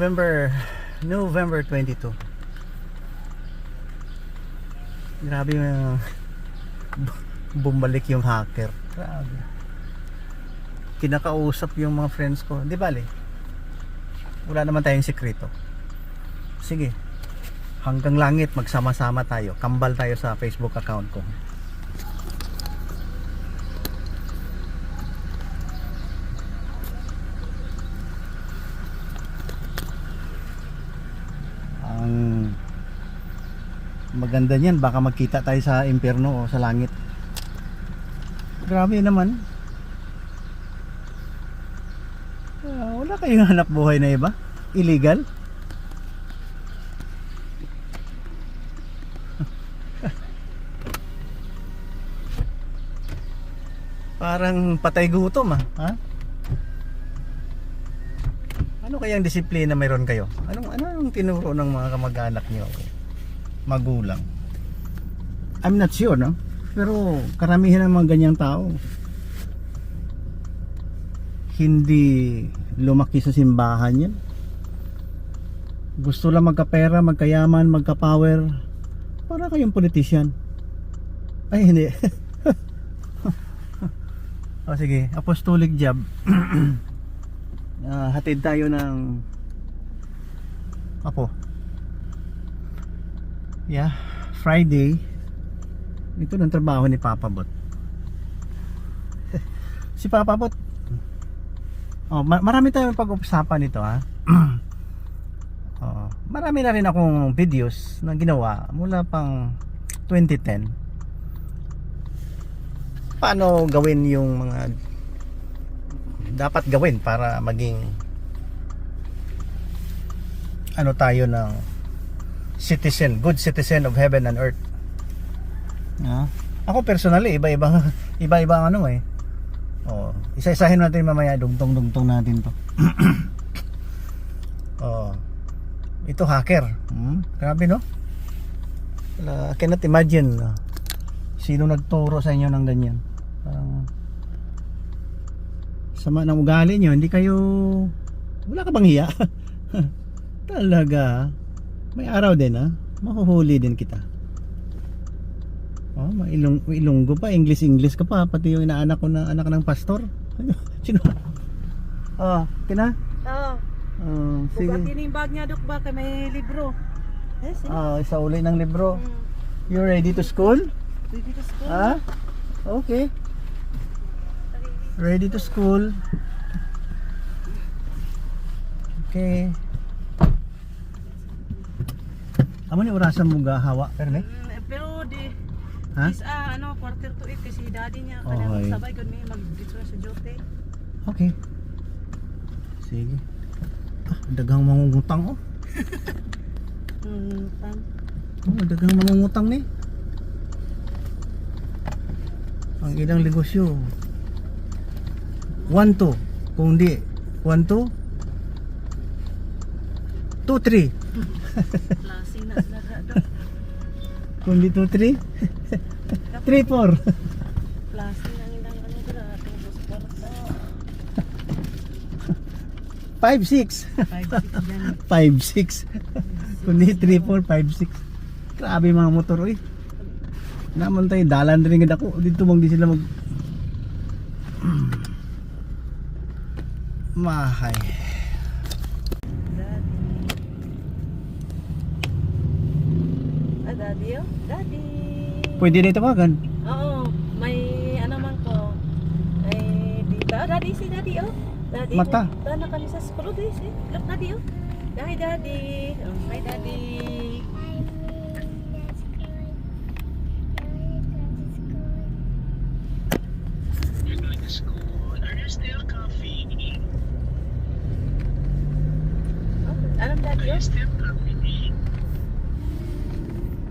November 22. Grabe yung bumalik yung hacker. Grabe. Kinakausap yung mga friends ko. Di bale, wala naman tayong sekreto. Sige, hanggang langit magsama-sama tayo. Kambal tayo sa Facebook account ko. Ang maganda niyan, baka magkita tayo sa impyerno o sa langit. Grabe naman. Wala kayong hanap buhay na iba? Illegal? Parang patay gutom ha? Ano kayang disiplina mayroon kayo? Anong tinuro ng mga kamag-anak niyo? Magulang. I'm not sure, no? Pero karamihan ng mga ganyang tao hindi lumaki sa simbahan yan. Gusto lang magkapera, magkayaman, magka-power. Para kayong politician. Ay hindi. O sige, apostolic job. Hatid tayo ng Apo. Yeah, Friday. Ito ng trabaho ni Papa Bot. Si Papa Bot. Oh, marami tayong pag-usapan nito ha. Marami na rin akong videos na ginawa mula pang 2010. Paano gawin yung mga dapat gawin para maging ano tayo ng citizen, good citizen of heaven and earth. Ako personally, iba-iba ang ano eh. Isa-isahin natin mamaya, dugtong natin to. Ito hacker. Grabe no? I cannot imagine sino nagturo sa inyo ng ganyan. Parang sama ng ugali nyo. Hindi kayo, wala ka bang hiya? Talaga. May araw din mahuhuli din kita. Ilonggo pa, English ka pa, pati yung inaanak ko na anak ng pastor. Sino? Kina? Sige. Bugati ni bag niya dok ba kay may libro. Yes. Isa uli ng libro. You ready to school? Ready to school? Okay. Ready to school. Okay. Amo ni orasan mo gahawa perme? Pero di Is quarter to 8 kasi daddy niya Okay. kaya magsabay gud mi mag-dito sa jote. Okay. Sige. Dagang mangungutang dagang mangungutang ni. Ang ilang negosyo. 1-2. Kung di 1-2 2-3. Klase na talaga dok. Kung di 2-3 3-4. Klase na ilang dira atong suporta. 5-6. 5-6. Kung di 3-4, 5-6. Grabe mga motor naman tayo dalan rin ako dito mang di sila mahay. Daddy. Daddy. Pwede na itawagan. Oo, may man ko. Ay, dito. Daddy, si Daddy Daddy. Mata. Tana kami sa school guys Look, Daddy Hi, Daddy. Hi, Daddy. Anong Daddy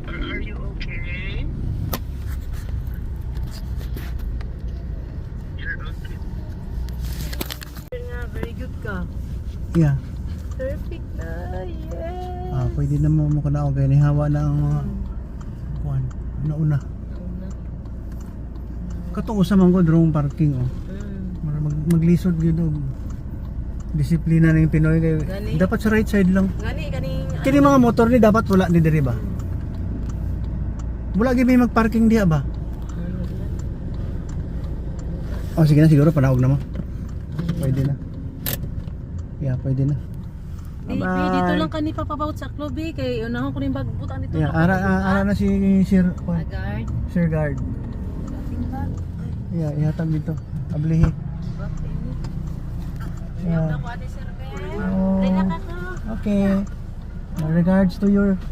Are you okay? You're okay. Very good ka. Yeah. Perfect na. Yes. Pwede na mo na ako kaya hawa na ang mga kuwan. Una. Katong usa man ko drone parking maglisod gyud og Disiplina ng Pinoy kay Gani. dapat sa right side lang. Ganing Kini mga motor ni dapat wala ni diri ba? Wala gyud may magparking diha ba? Oh sige na siguro panawag na mo. Pwede na. Yeah, pwede na. Bye-bye. Dito lang kani papabawt sa club kay unahon ko ning bagbutan dito. Yeah, ara na si Sir Agard. Sir Guard. Tingnan. Yeah, ihatag dito. Ablihi. Yeah. Ako ate Sir Ben. Oh. Relax ako. Okay. Regards to your Dok,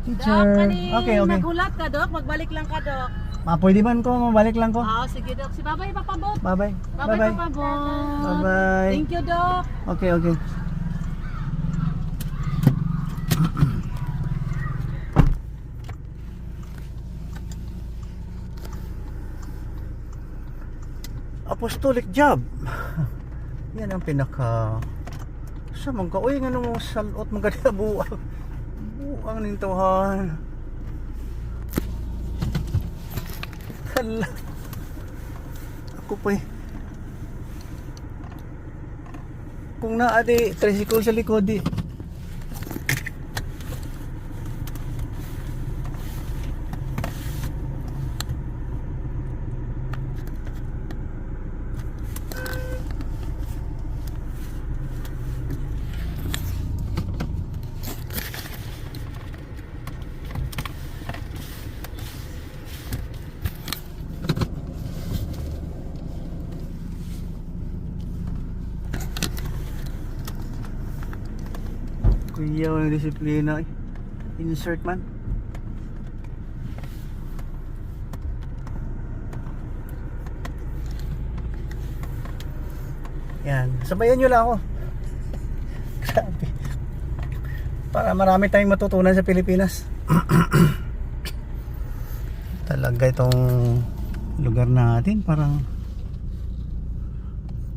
teacher. kani Okay, okay. nagulat ka, Dok. Magbalik lang ka, Dok. Pwede man ko, mabalik lang ko. Sige, Dok. Si Babay papabot. Bye-bye. Babay Bye-bye. papabot. Bye-bye. Thank you, Dok. Okay, okay. Apostolic job. Yan ang pinaka sa mga uy nga nung salot mga ganito buang nintuhan. Hala. Ako pa eh. Kung naadi tricycle sa likod di. Kuya, walang disiplina eh. Insert man. Yan. Sabayan nyo lang ako. Grabe. Para marami tayong matutunan sa Pilipinas. Talaga itong lugar natin parang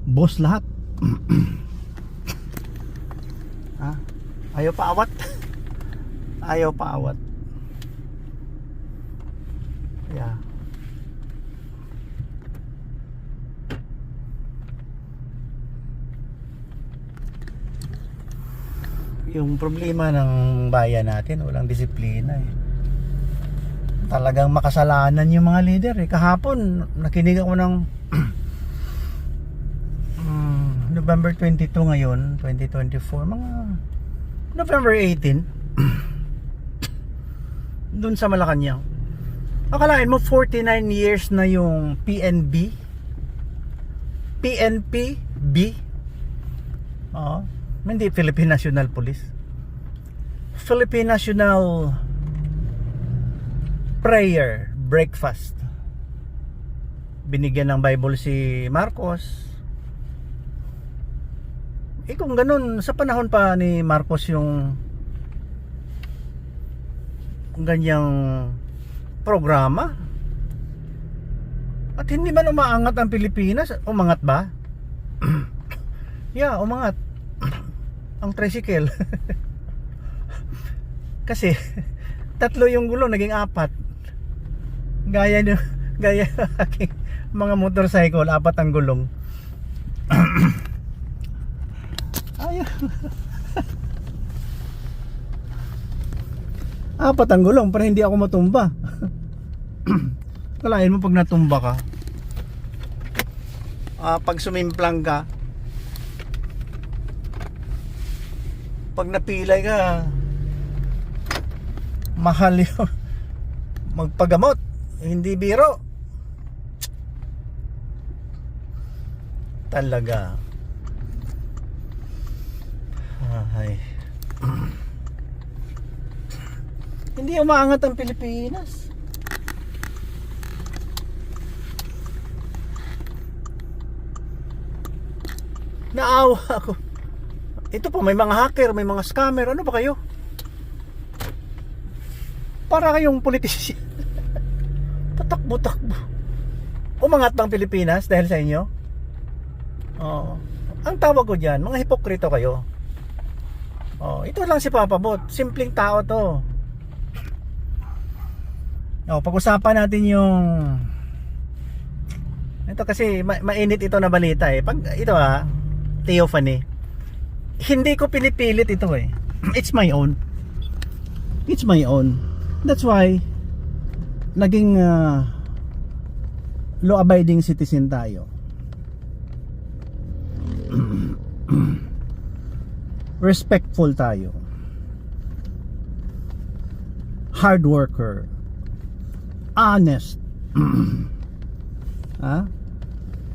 boss lahat. Ha? Ayaw pa awat. Ayaw pa awat. Yeah. Yung problema ng bayan natin, walang disiplina eh. Talagang makasalanan yung mga leader eh. Kahapon, nakinig ako ng November 22 ngayon, 2024, mga November 18 dun sa Malacanang. Akalain mo 49 years na yung PNP B. Hindi Philippine National Police, Philippine National Prayer Breakfast. Binigyan ng Bible si Marcos. Kung ganun, sa panahon pa ni Marcos yung ganyang programa at hindi man umaangat ang Pilipinas, umangat ba? Yeah, umangat ang tricycle. Kasi 3 yung gulong, naging 4. Gaya aking mga motorcycle, 4 ang gulong. Ayun. 4 ang gulong para hindi ako matumba. Kalain mo pag natumba ka, pag sumimplang ka, pag napilay ka, mahal yung magpagamot, hindi biro. Talaga. Ay. Hindi umaangat ang Pilipinas. Naawa ako. Ito po, may mga hacker, may mga scammer. Ano ba kayo? Para kayong politician. Patakbo-takbo. Umangat bang Pilipinas dahil sa inyo? Oo. Ang tawag ko dyan, mga hipokrito kayo. Ito lang si Papa Bot. Simpleng tao to. Pag-usapan natin yung ito kasi mainit ito na balita eh. Pag ito Theophany. hindi ko pinipilit ito eh. It's my own. It's my own. That's why naging law-abiding citizen tayo. Respectful tayo. Hard worker. Honest. Ha?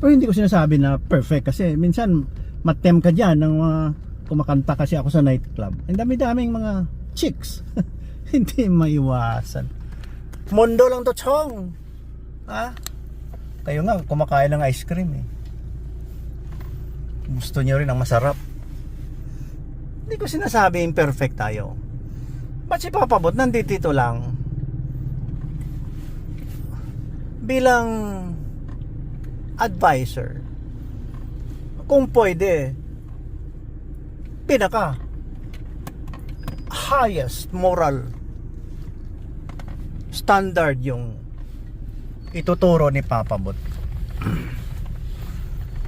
Pero hindi ko sinasabi na perfect kasi minsan matem ka dyan ng mga kumakanta kasi ako sa nightclub. Ang dami-daming mga chicks. Hindi maiwasan. Mundo lang to, chong. Ha? Kayo nga kumakain ng ice cream eh. Gusto nyo rin ang masarap. Hindi ko sinasabing perfect tayo. Ba't si Papa Bot nandito lang bilang advisor? Kung pwede, pinaka highest moral standard yung ituturo ni Papa Bot.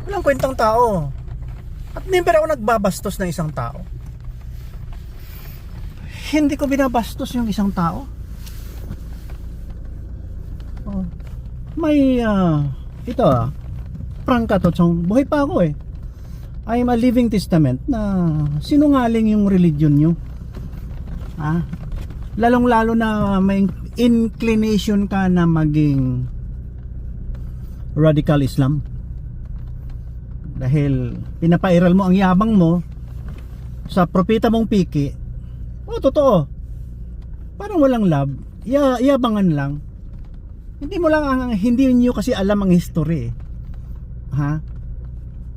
Walang kwentang tao. At never ako nagbabastos ng isang tao. Hindi ko binabastos yung isang tao. Oh. May ito prangka to, chong. Buhay pa ako eh. I am a living testament na sinungaling yung religion nyo. Lalong lalo na may inclination ka na maging radical Islam. Dahil pinapairal mo ang yabang mo sa propeta mong piki. Totoo. Parang walang love. Yabangan lang. Hindi niyo kasi alam ang history.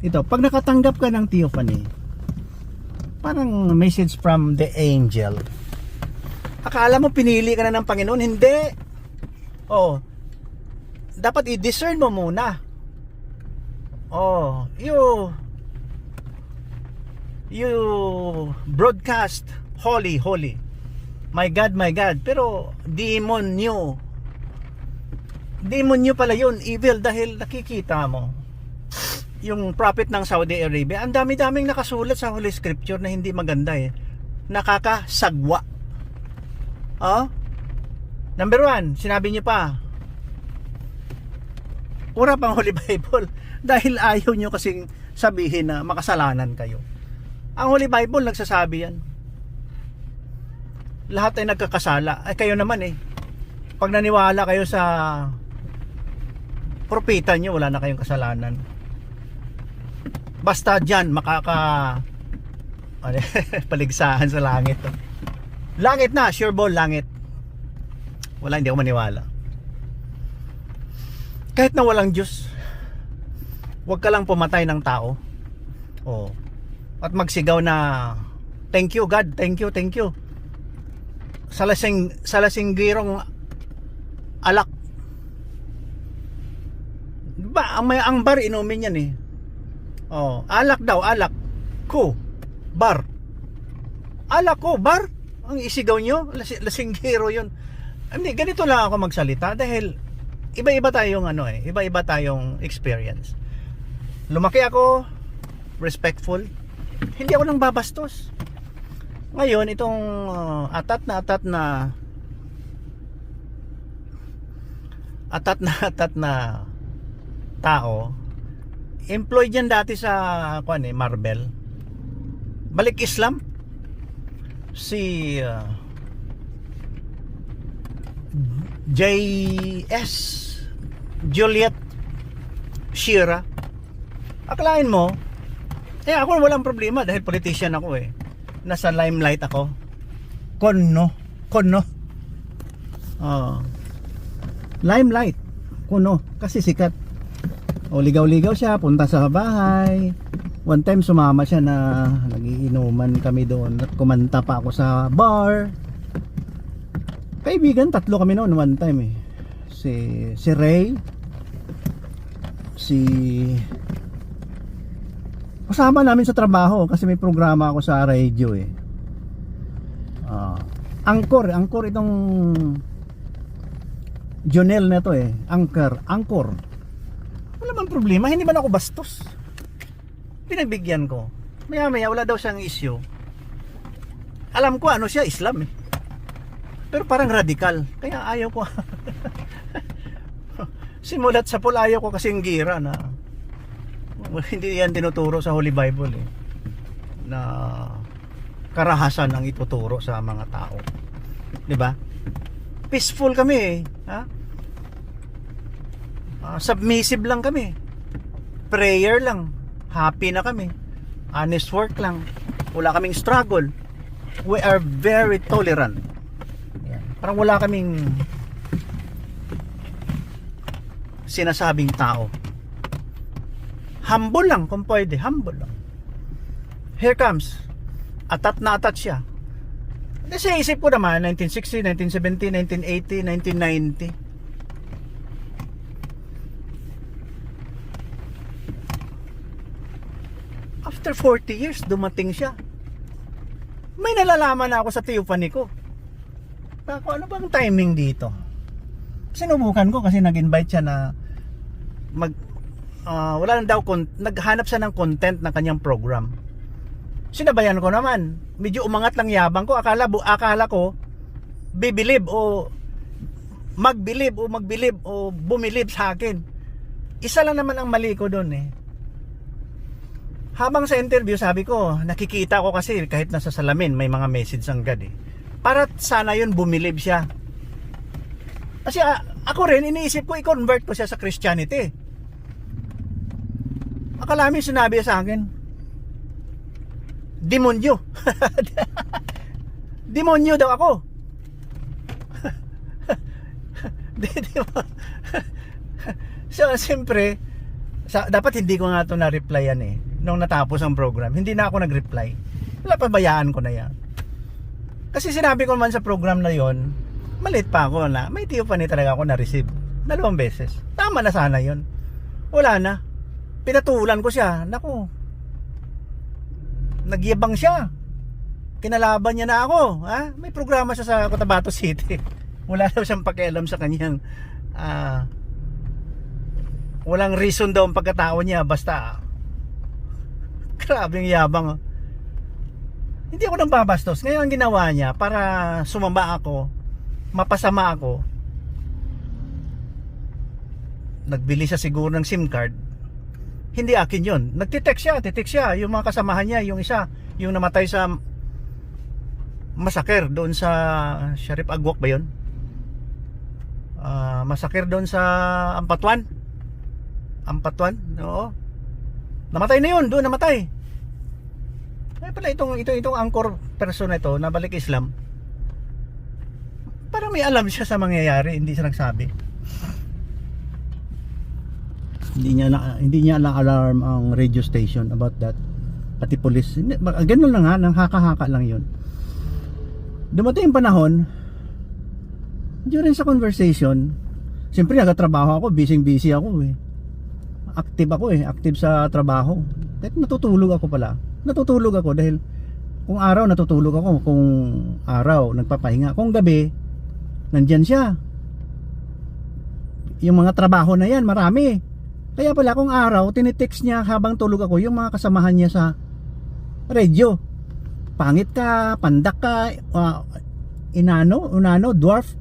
Ito, pag nakatanggap ka ng theophany, parang message from the angel. Akala mo pinili ka na ng Panginoon? Hindi. Dapat i-discern mo muna. You broadcast holy, holy. My God, my God. Pero demonyo pala yun, evil, dahil nakikita mo yung prophet ng Saudi Arabia. Ang dami-daming nakasulat sa Holy Scripture na hindi maganda eh. Nakakasagwa. Number 1, sinabi niyo pa, pura pang Holy Bible. Dahil ayaw nyo kasing sabihin na makasalanan kayo. Ang Holy Bible nagsasabi yan. Lahat ay nagkakasala. Ay kayo naman eh. Pag naniwala kayo sa propeta nyo, wala na kayong kasalanan. Basta dyan paligsahan sa langit. Langit na, sure ball, langit. Wala, hindi ako maniwala. Kahit na walang Diyos, huwag ka lang pumatay ng tao. At magsigaw na thank you God, thank you, thank you. Sa lasinggirong alak. Diba, ang bar inumin yan eh. Alak daw, alak ko, bar. Alak ko, bar. Ang isigaw nyo, lasinggiro yun. Hindi, ganito lang ako magsalita dahil iba-iba tayong iba-iba tayong experience. Lumaki ako respectful. Hindi ako nang babastos. Ngayon itong atat na tao, employed yan dati sa Marvel. Balik Islam. Si J.S. Juliet Shira. Akalain mo, ako walang problema dahil politician ako eh. Nasa limelight ako. Kono. Limelight. Kono. Kasi sikat. Ligaw-ligaw siya, punta sa bahay. One time sumama siya na nagiinuman kami doon at kumanta pa ako sa bar. Kaibigan, 3 kami noon one time eh. Si Ray, kasama namin sa trabaho kasi may programa ako sa radio eh. Angkor itong Jonel na to eh. Angkor. Wala man problema, hindi man ako bastos. Pinagbigyan ko. Maya-maya, wala daw siyang issue. Alam ko ano siya, Islam eh. Pero parang radikal. Kaya ayaw ko. Simulat sa pool, ayaw ko kasing gira na hindi yan tinuturo sa Holy Bible eh. Na karahasan ang ituturo sa mga tao. 'Di ba? Peaceful kami eh. Ha? Submissive lang kami. Prayer lang. Happy na kami. Honest work lang. Wala kaming struggle. We are very tolerant. Yan. Parang wala kaming sinasabing tao. Humble lang kung pwede. Humble lang. Here comes. Atat na atat siya. Kasi isip ko naman, 1960, 1970, 1980, 1990. After 40 years, dumating siya. May nalalaman na ako sa theophany ko. Ako, ano bang timing dito? Sinubukan ko kasi nag-invite siya na wala na daw, naghanap siya ng content ng kanyang program. Sinabayan ko naman. Medyo umangat lang yabang ko. Akala ko bibilib o magbilib o bumilib sa akin. Isa lang naman ang mali ko doon eh. Habang sa interview, sabi ko, nakikita ko kasi kahit nasa salamin may mga message ang God eh. Para sana yun bumilib siya. Kasi ako rin iniisip ko i-convert ko siya sa Christianity. Akala mo sinabi sa akin, demonyo. Demonyo daw ako. Di ba? So, siyempre, dapat hindi ko nga ito na-replyan eh. Nung natapos ang program, hindi na ako nag-reply. Wala, pabayaan ko na yan. Kasi sinabi ko naman sa program na yon, malit pa ako na may theophany talaga ako na-receive. 2 beses. Tama na sana yon. Wala na. Pinatulan ko siya. Naku. Nagyabang siya. Kinalaban niya na ako. Ha? May programa siya sa Cotabato City. Wala daw siyang pakialam sa kanyang walang reason daw ang pagkatao niya. Basta grabe ang yabang. Hindi ako nang babastos. Ngayon ang ginawa niya para sumama ako, mapasama ako, nagbili siya siguro ng SIM card. Hindi akin yun. Nagtitext siya. Yung mga kasamahan niya, yung isa, yung namatay sa masaker doon sa Sharif Agwak ba yun? Masaker doon sa Ampatuan. Oo. Namatay na yun, doon namatay. Kaya pala itong anchor person na ito, na balik Islam, parang may alam siya sa mangyayari, hindi siya nagsabi. Hindi niya alarm ang radio station about that. Pati police. Ganun lang ha, nang haka-haka lang yun. Dumating yung panahon, during sa conversation, siyempre nagtatrabaho ako, busy ako eh. Active sa trabaho. Kahit natutulog ako dahil kung araw natutulog ako, kung araw nagpapahinga, kung gabi nandyan siya. Yung mga trabaho na yan, marami. Kaya pala kung araw, tinitext niya habang tulog ako yung mga kasamahan niya sa radio. Pangit ka, pandak ka, unano, dwarf.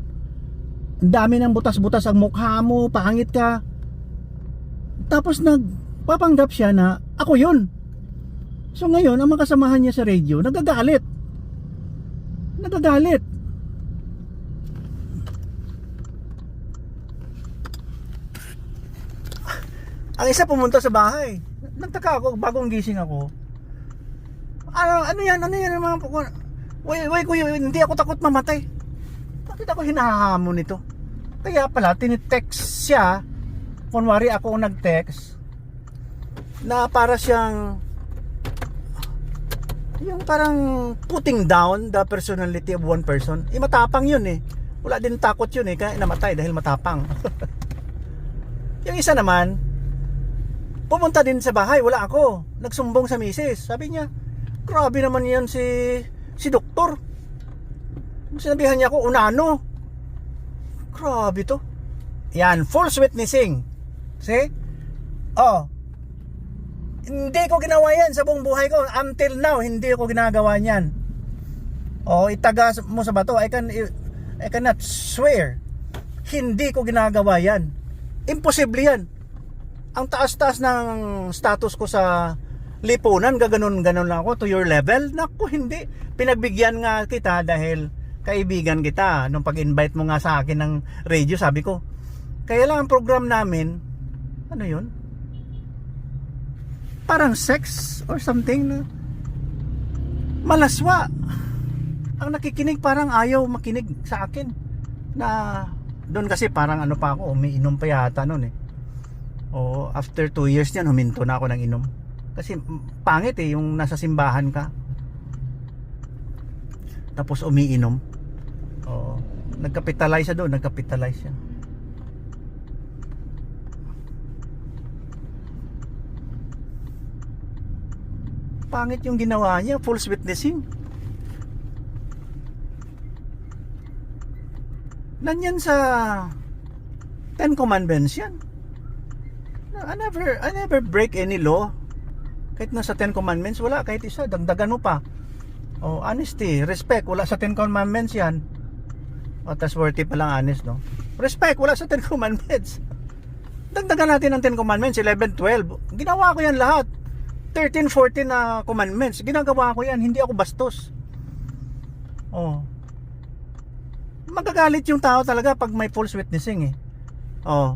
Ang dami ng butas-butas ang mukha mo, pangit ka. Tapos nagpapanggap siya na ako yun. So ngayon, ang mga kasamahan niya sa radio, nagagalit. Ang isa pumunta sa bahay. Nagtaka ako, bagong gising ako. Ano yan yung mga kuya, hindi ako takot mamatay. Bakit ako hinahamon nito? Kaya pala, tinitext siya. Kunwari ako nag-text na para siyang yung parang putting down the personality of one person. Matapang yun eh. Wala din takot yun eh, kaya namatay dahil matapang. Yung isa naman, pumunta din sa bahay, wala ako. Nagsumbong sa misis. Sabi niya, grabe naman yan si doktor. Sinabihan niya ako, unano. Grabe to. Yan, false witnessing. See? Hindi ko ginawa yan sa buong buhay ko. Until now, hindi ko ginagawa yan. O, itaga mo sa bato. I cannot swear. Hindi ko ginagawa yan. Imposible yan. Ang taas-taas ng status ko sa lipunan, gaganon-ganon lang ako to your level. Naku, hindi. Pinagbigyan nga kita dahil kaibigan kita. Nung pag-invite mo nga sa akin ng radio, sabi ko, kaya lang ang program namin, ano yun? Parang sex or something na malaswa. Ang nakikinig parang ayaw makinig sa akin. Na doon kasi parang ano pa ako, umiinom pa yata noon eh. O after 2 years niyan, huminto na ako ng inom. Kasi pangit eh, yung nasa simbahan ka. Tapos umiinom. O, nagkapitalize siya doon, nagkapitalize siya. Pangit yung ginawa niya, false witnessing. Nanyan sa Ten Commandments yan. I never break any law. Kahit nasa Ten Commandments, wala kahit isa, dagdagan mo pa. Oh, honesty, respect, wala sa Ten Commandments yan. O, tas worthy pa lang honest, no? Respect, wala sa Ten Commandments. Dagdagan natin ang Ten Commandments, 11, 12. Ginawa ko yan lahat. 13, 14 na commandments. Ginagawa ko yan, hindi ako bastos. Oh. Magagalit yung tao talaga pag may false witnessing eh. Oh.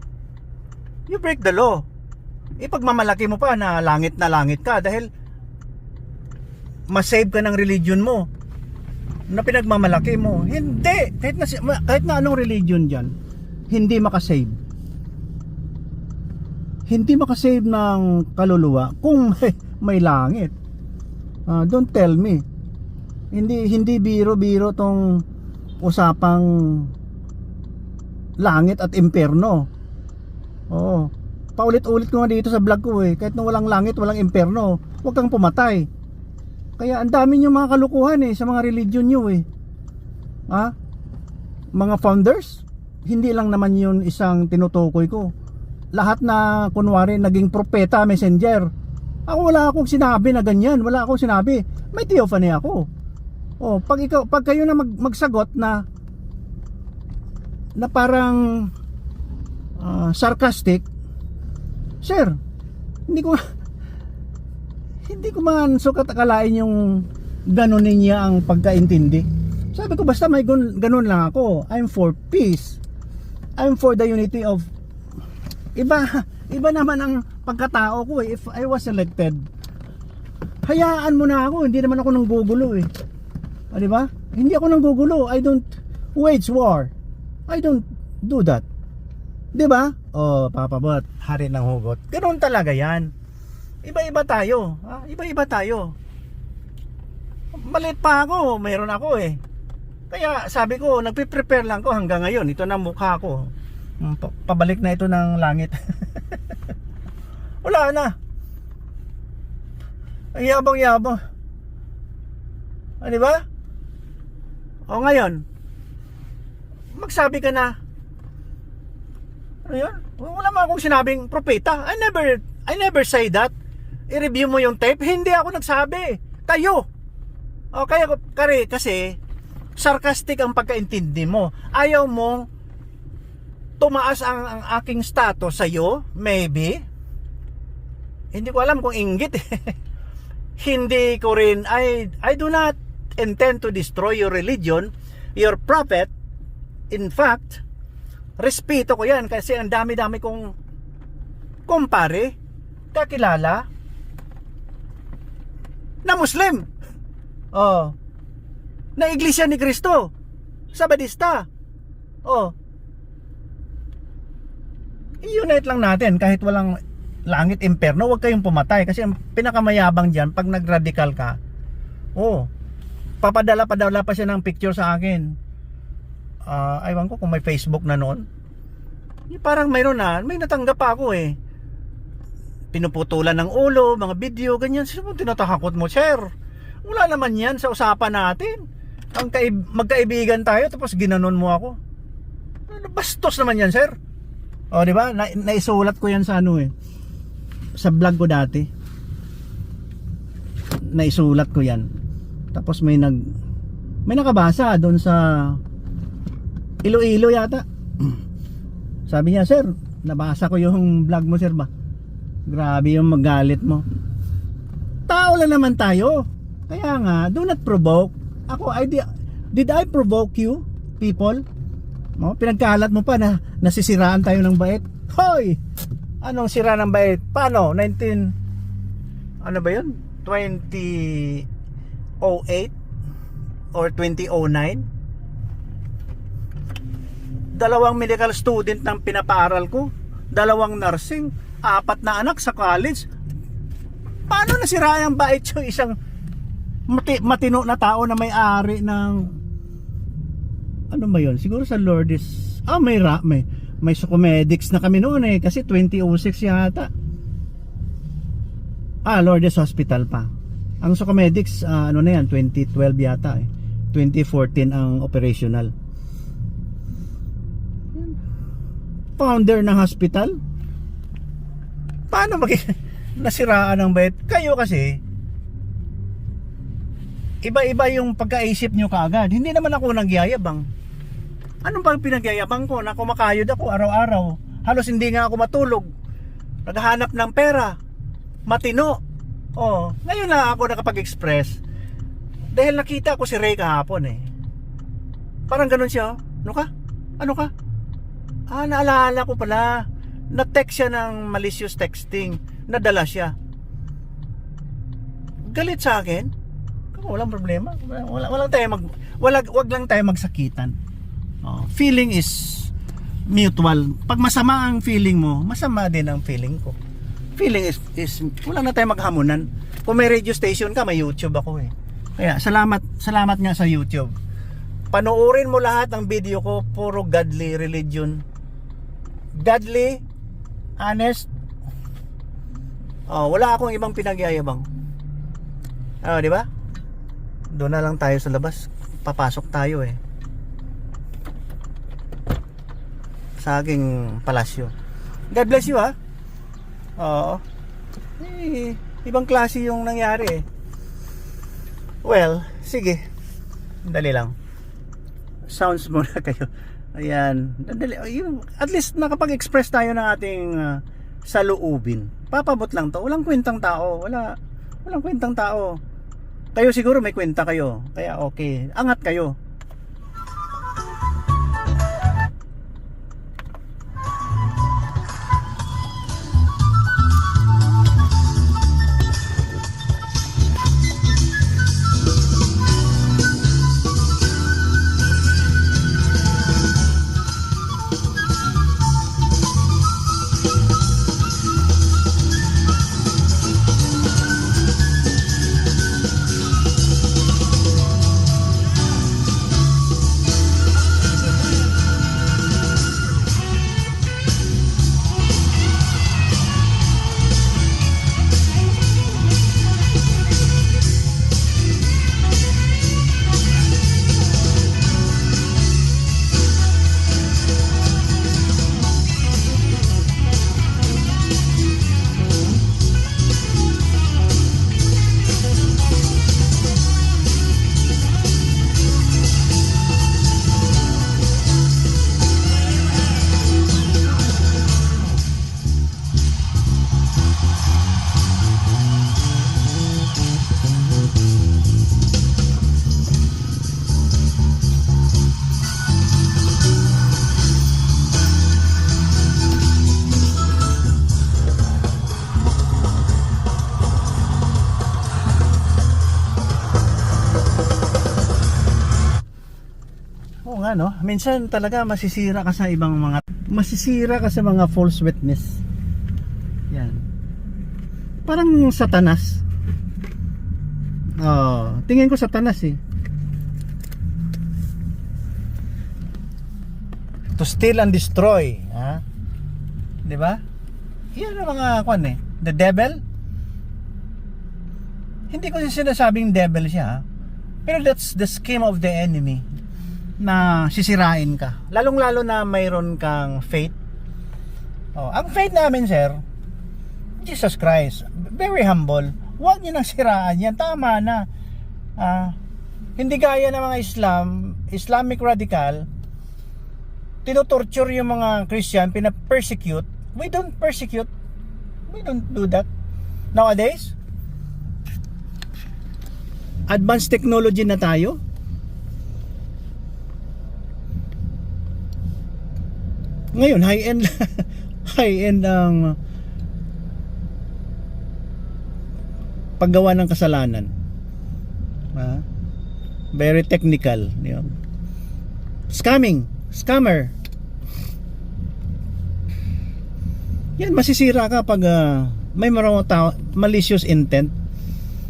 You break the law. Ipagmamalaki mo pa na langit ka dahil masave ka ng religion mo na pinagmamalaki mo. Hindi. Kahit na anong religion dyan, hindi makasave. Hindi makasave ng kaluluwa kung may langit. Don't tell me. Hindi biro-biro tong usapang langit at impyerno. Oo. Paulit-ulit ko nga dito sa vlog ko eh. Kahit na walang langit, walang impyerno, huwag kang pumatay. Kaya ang dami nyo mga kalukuhan eh sa mga religion nyo eh. Mga founders, hindi lang naman yun isang tinutukoy ko. Lahat na kunwari naging propeta, messenger. Ako wala akong sinabi na ganyan, wala akong sinabi. May theophany ako. Oh, pag kayo na magsagot na parang sarcastic, sir, hindi ko man sukat akalain yung ganunin niya ang pagkaintindi. Sabi ko basta may ganun lang ako. I'm for peace. I'm for the unity of Iba naman ang pagkatao ko eh. If I was elected, hayaan mo na ako. Hindi naman ako nanggugulo eh. Di ba? Hindi ako nanggugulo. I don't wage war. I don't do that. Di ba? Oh, papabot. Hari ng hugot. Ganoon talaga yan. Iba-iba tayo. Iba-iba tayo. Maliit pa ako. Mayroon ako eh. Kaya sabi ko, nagpe-prepare lang ko hanggang ngayon. Ito na mukha ko. Pabalik na ito ng langit. Wala na. Ang yabang-yabang. Di ba? O ngayon, magsabi ka na, ano yun? Wala mo akong sinabing propeta. I never say that. I-review mo yung tape. Hindi ako nagsabi. Kayo. O kaya kasi sarcastic ang pagkaintindi mo. Ayaw mong tumaas ang aking status sa iyo, maybe. Hindi ko alam kung inggit. Hindi ko rin, I do not intend to destroy your religion, your prophet. In fact, respeto ko yan kasi ang dami-dami kong kumpare, kakilala na Muslim. Oh. Na Iglesia ni Cristo, Sabadista. Oh. I-unite lang natin kahit walang langit, impyerno, huwag kayong pumatay kasi ang pinakamayabang diyan pag nag-radical ka. Oh. Papadala pa siya ng picture sa akin. Aywan ko kung may Facebook na noon. Parang mayroon na, may natanggap pa ako eh. Pinuputulan ng ulo, mga video, ganyan. Sino tinatakot mo, sir? Wala naman yan sa usapan natin. Magkaibigan tayo tapos ginanon mo ako. Bastos naman yan, sir. O, di ba? Naisulat ko yan sa ano eh. Sa vlog ko dati. naisulat ko yan. Tapos may nakabasa doon sa Iloilo yata. Sabi niya, sir, nabasa ko yung vlog mo, sir ba? Grabe yung magalit mo. Tao lang naman tayo. Kaya nga, do not provoke. Ako, did I provoke you, people? No? Pinagkalat mo pa na nasisiraan tayo ng bait. Hoy! Anong sira ng bait? Paano? Ano ba yun? 2008 or 2009? Dalawang medical student ng pinapaaral ko, dalawang nursing, 4 na anak sa college. Paano nasira ang bait yung isang matino na tao na may-ari ng ano ba yun? Siguro sa Lourdes. May Sucomedics na kami noon eh, kasi 2006 yata. Lourdes Hospital pa. Ang Sucomedics ano na yan, 2012 yata eh. 2014 ang operational. Founder ng hospital. Paano nasiraan ng bait? Kayo kasi iba-iba yung pagkaisip nyo kaagad. Hindi naman ako nagyayabang. Anong bang pinagyayabang ko? Na kumakayod ako araw-araw. Halos hindi nga ako matulog. Naghahanap ng pera. Matino. Ngayon lang ako nakapag-express. Dahil nakita ko si Ray kahapon eh. Parang ganun siya. Ano ka? Naalala ko pala. Na-text siya ng malicious texting. Nadala siya. Galit sa akin. Walang problema. Wag lang tayo magsakitan. Feeling is mutual. Pag masama ang feeling mo, masama din ang feeling ko. Feeling is wala na tayo maghamunan. Kung may radio station ka, may YouTube ako eh. Kaya salamat nga sa YouTube. Panoorin mo lahat ng video ko, puro godly religion. Godly, honest. Wala akong ibang pinagyayabang. Di ba? Doon na lang tayo sa labas. Papasok tayo eh. Sa aking palasyo. God bless you ha. Ibang klase yung nangyari eh. Well, sige. Dali lang. Sounds muna kayo. Ayan. Dali, at least nakapag-express tayo ng ating saloobin. Papabot lang to. Walang kwentang tao. Walang kwentang tao. Kayo siguro may kwenta kayo. Kaya okay. Angat kayo. No? Minsan talaga masisira ka sa mga false witness. Yan. Parang Satanas. Tingin ko Satanas eh. To steal and destroy, ha? 'Di ba? Yan ang mga kwan eh. The devil. Hindi ko sinasabing devil siya, ha? Pero that's the scheme of the enemy. Na sisirain ka. Lalong-lalo na mayroon kang faith. Ang faith namin, sir, Jesus Christ, very humble. Huwag niyo nang siraan yan. Tama na. Hindi gaya ng mga Islamic radical, tinutorture yung mga Christian, pina-persecute. We don't persecute. We don't do that. Nowadays, advanced technology na tayo. Ngayon, high-end high-end ang paggawa ng kasalanan. Very technical. Yun. Scammer. Yan, masisira ka pag may maraming tao, malicious intent.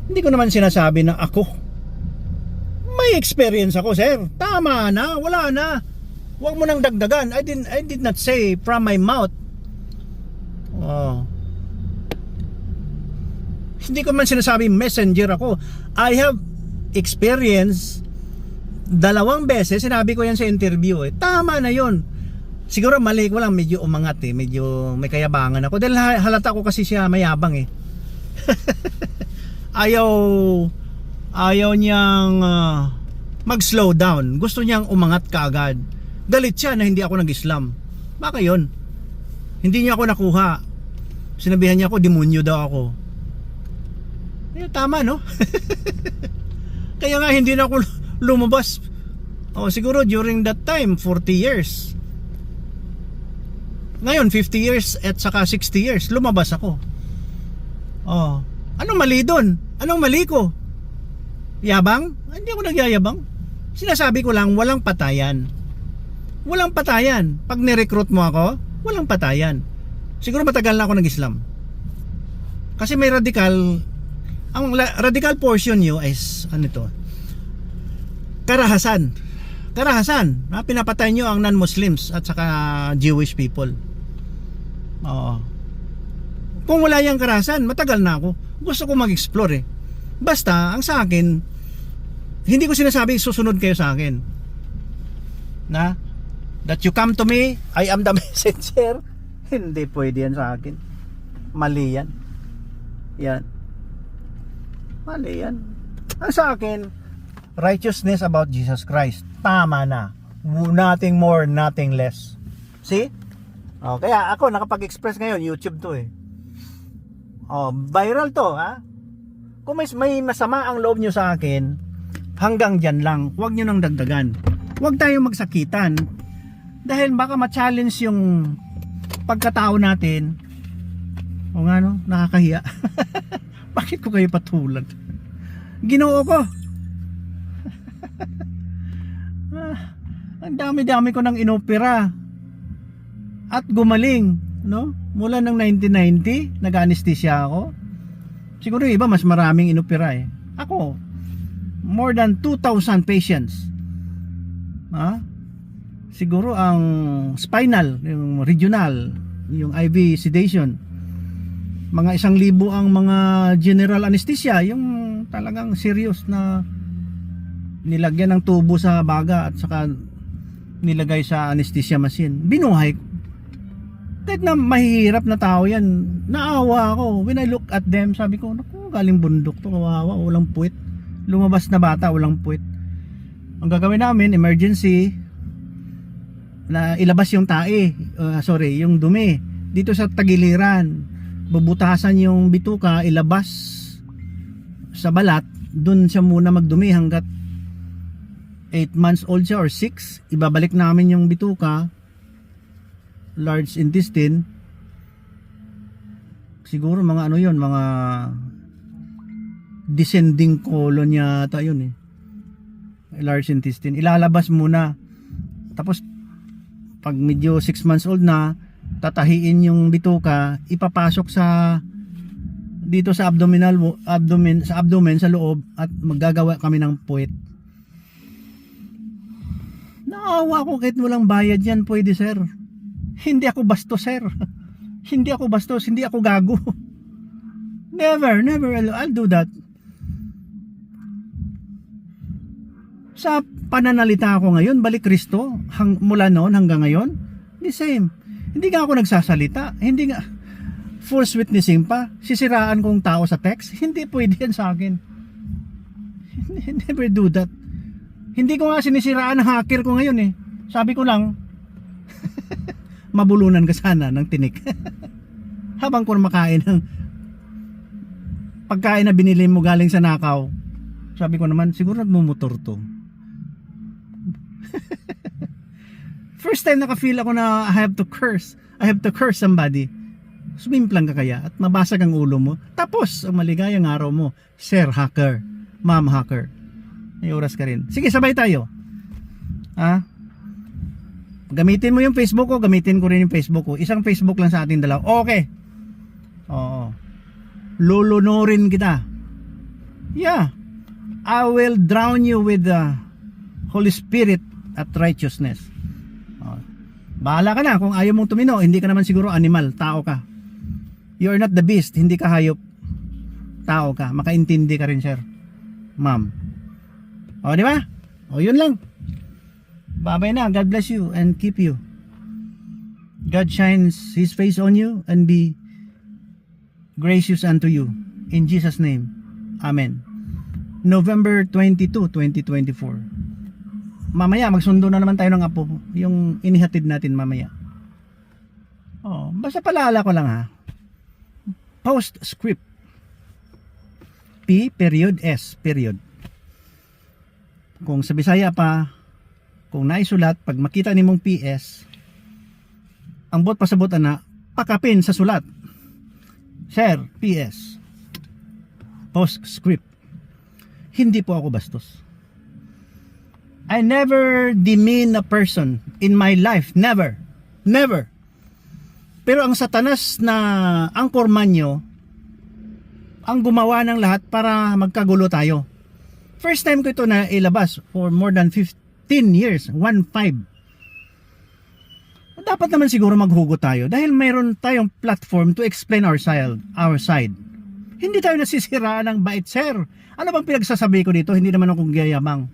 Hindi ko naman sinasabi na ako. May experience ako, sir. Tama na, wala na. Huwag mo nang dagdagan. I did not say from my mouth. Hindi ko man sinasabi messenger ako. I have experience. 2 beses sinabi ko yan sa interview. Tama na yon. Siguro mali ko lang, medyo umangat medyo may kayabangan ako dahil halata ko kasi siya mayabang ayaw niyang mag-slow down. Gusto niyang umangat kaagad. Galit siya na hindi ako nag-Islam. Baka yun. Hindi niya ako nakuha. Sinabihan niya ako, demonyo daw ako. Tama, no? Kaya nga hindi na ako lumabas. Siguro during that time 40 years. Ngayon 50 years at saka 60 years lumabas ako. Anong mali doon? Anong mali ko? Yabang? Hindi ako nagyayabang. Sinasabi ko lang, walang patayan. Walang patayan. Pag ni-recruit mo ako, walang patayan. Siguro matagal na ako nag-Islam. Kasi may radical. Ang radical portion nyo is karahasan. Pinapatay nyo ang non-Muslims at saka Jewish people. Kung wala yung karahasan, matagal na ako. Gusto ko mag-explore Basta, ang sa akin, hindi ko sinasabi susunod kayo sa akin. That you come to me, I am the messenger. Hindi pwede yan sa akin. Mali yan. Mali yan. Ang sa akin, righteousness about Jesus Christ. Tama na. Nothing more, nothing less. See? Kaya ako nakapag-express ngayon, YouTube to viral to, Kung may masama ang loob nyo sa akin, hanggang dyan lang. Huwag nyo nang dagdagan. Huwag tayong magsakitan. Dahil baka ma-challenge yung pagkatao natin. Nakakahiya. Bakit ko kayo patulan? Ginoo ko. Ang dami-dami ko nang inopera. At gumaling, Mula ng 1990, nag-anesthesia ako. Siguro yung iba mas maraming inopera Ako, more than 2,000 patients. Siguro ang spinal, yung regional, yung IV sedation, mga 1,000 ang mga general anesthesia, yung talagang serious na nilagyan ng tubo sa baga at saka nilagay sa anesthesia machine. Binuhay ko. Kahit na mahihirap na tao yan, naawa ako. When I look at them, sabi ko, naku, galing bundok to, kawawa, walang puwit. Lumabas na bata, walang puwit. Ang gagawin namin, emergency, na ilabas yung yung dumi dito sa tagiliran, bubutasan yung bituka, ilabas sa balat, dun siya muna magdumi hanggat 8 months old siya or 6. Ibabalik namin yung bituka, large intestine, siguro mga mga descending colon yata yun large intestine, ilalabas muna, tapos pag medyo 6 months old na, tatahiin yung bituka, ipapasok dito sa abdomen sa loob, at maggagawa kami ng puwit. Naawa ko kahit walang bayad yan, pwede sir. Hindi ako bastos sir. Hindi ako bastos, hindi ako gago. Never I'll do that. Sa pananalita ako ngayon, balik Kristo, mula noon hanggang ngayon, the same. Hindi nga ako nagsasalita, hindi nga false witnessing pa, sisiraan kong tao sa text, hindi pwede yan sa akin. Never do that. Hindi ko nga sinisiraan ng hacker ko ngayon eh. Sabi ko lang, mabulunan ka sana ng tinik. Habang ko makain ng pagkain na binili mo galing sa nakaw. Sabi ko naman, siguro nagmumotor to. First time naka-feel ako na I have to curse somebody. Sumimplang ka kaya at mabasag ang ulo mo. Tapos, ang maligayang araw mo, Sir Hacker, Ma'am Hacker. May oras ka rin. Sige, sabay tayo. Gamitin mo yung Facebook ko, gamitin ko rin yung Facebook ko. Isang Facebook lang sa ating dalawa. Okay. Oo. Lulunurin kita. Yeah. I will drown you with the Holy Spirit at righteousness. Bahala ka na kung ayaw mong tumino. Hindi ka naman siguro animal, tao ka. You're not the beast, hindi ka hayop. Tao ka, makaintindi ka rin, sir. Ma'am. O, di ba? O, yun lang. Babay na, God bless you and keep you. God shines His face on you and be gracious unto you. In Jesus' name, Amen. November 22, 2024. Mamaya magsundo na naman tayo ng apo, yung inihatid natin mamaya. Oh, basta paalala ko lang ha. Postscript. P period S period. Kung sa Bisaya pa, kung naisulat, pag makita nimong PS, ang bot pasabot na pakapin sa sulat. Sir, PS. Postscript. Hindi po ako bastos. I never demean a person in my life. Never. Never. Pero ang Satanas na angkormanyo ang gumawa ng lahat para magkagulo tayo. First time ko ito na ilabas for more than 15 years. 1-5. Dapat naman siguro maghugot tayo dahil mayroon tayong platform to explain our side. Hindi tayo nasisiraan ng bait, sir. Ano bang pinagsasabi ko dito? Hindi naman akong gayamang.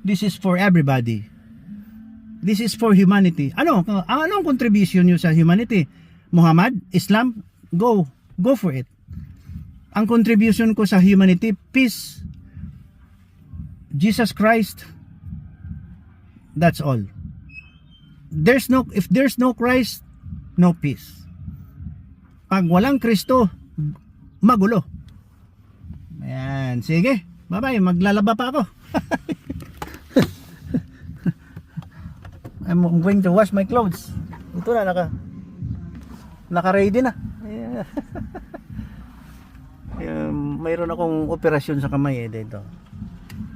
This is for everybody. This is for humanity. Anong contribution nyo sa humanity? Muhammad, Islam, go for it. Ang contribution ko sa humanity, peace. Jesus Christ, that's all. If there's no Christ, no peace. Pag walang Kristo, magulo. Ayan, sige. Bye-bye, maglalaba pa ako. I'm going to wash my clothes. Ito na, naka-ready na. Mayroon akong operasyon sa kamay dito.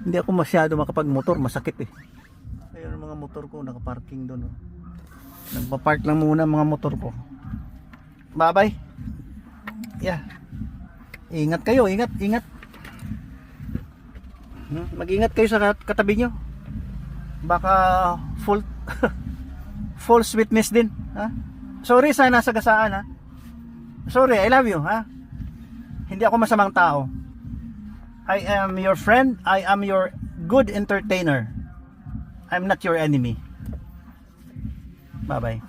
Hindi ako masyado makapag-motor, masakit eh. Ayun ang mga motor ko, naka-parking doon. Nagpa-park lang muna ang mga motor ko. Bye-bye. Yeah. Ingat kayo, ingat. Mag-ingat kayo sa katabi nyo. Baka false witness din, ha? Sorry sa nasagasaan, ha? Sorry, I love you, ha? Hindi ako masamang tao. I am your friend, I am your good entertainer. I'm not your enemy. Bye-bye.